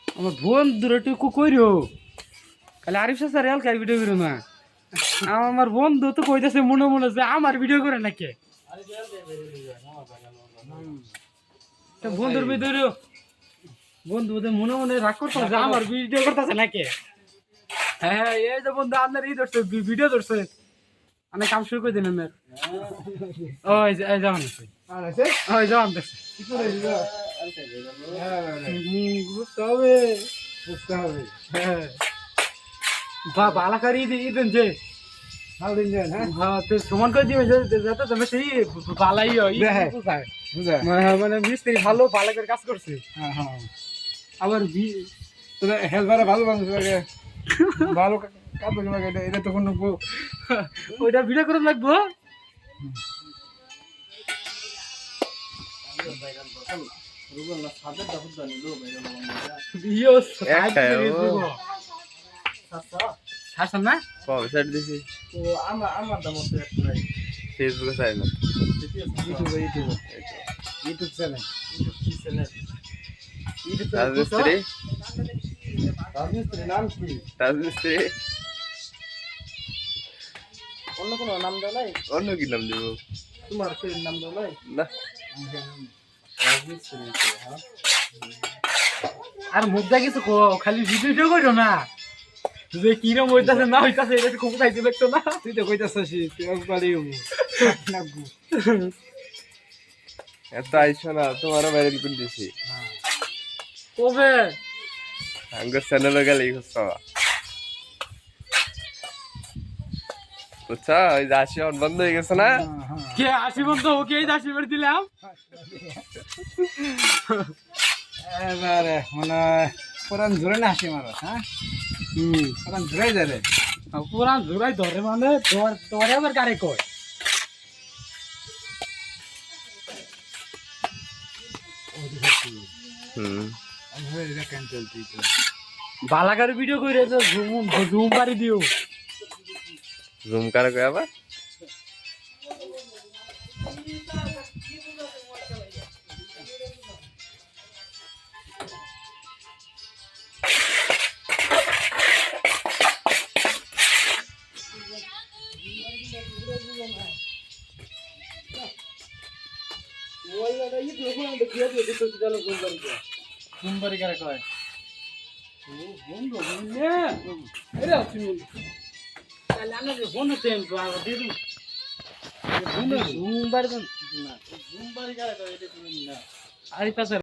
আমার বন্ধুরা একটু কইরো খালি আরিফ স্যার এলকার ভিডিও করো না আমার বন্ধু তো কইতেছে মনে মনে যে আমার ভিডিও করে নাকি বন্ধুর ভিতরে বন্ধু মনে মনে রাগ করতেছে যে আমার ভিডিও করতেছে নাকি হ্যাঁ হ্যাঁ এই যে বন্ধু আপনার ই ধরছে ভিডিও ধরছে আমি কাম শুরু করে দিলাম ওই যাওয়ান ওই যাওয়ান দেখছে বুঝতে হবে হ্যাঁ বালাকারি দিন যে সমান করে দিবে যাতে তুমি সেই বালাই মানে মিস্ত্রি ভালো ভালো করে কাজ করছে আবার হেলপারে ভালো মানুষ লাগে ভালো কাজ লাগে এটা তো কোনো ওইটা ভিডিও করে লাগবো না ফেসবুকে চাই না ইউটিউব চ্যানেল রাজমিস্ত্রি রাজমিস্ত্রি নাম কি রাজমিস্ত্রি অন্য কোনো নাম দেওয়া নাই অন্য কি নাম দিব তোমার কি নাম দেওয়া নাই না রাজমিস্ত্রি হ্যাঁ আর মুদ্রা কিছু খালি ভিডিও করো না যে কিরম হইতাছে না হইতাছে এটা খুব খাইতে লাগতো না তুই তো কইতাছিস তুই একবারই নাগবু এত আইসো না তোমারও ভাইরাল করে দিছি কবে আঙ্গুর চ্যানেলে গেলেই হচ্ছে বুঝছো ওই যে আসি বন্ধ হয়ে গেছে না কে আসি বন্ধ ওকে এই দাসি মেরে দিলাম এবারে মানে পুরান জোরে না হাসি মারো হ্যাঁ পুরান জোরাই যাবে পুরান জোড়াই ধরে মানে তোর আবার কারে কয় বালাকার ভিডিও করে জুম পারি দিও জুম করে কই আবার জুমবারি কারে কয় বন্ধু তাহলে আমরা বন্ধু চেন দিদি জুমবারি না জুমবারি কারে কয় এটা তুমি না আরিফ স্যার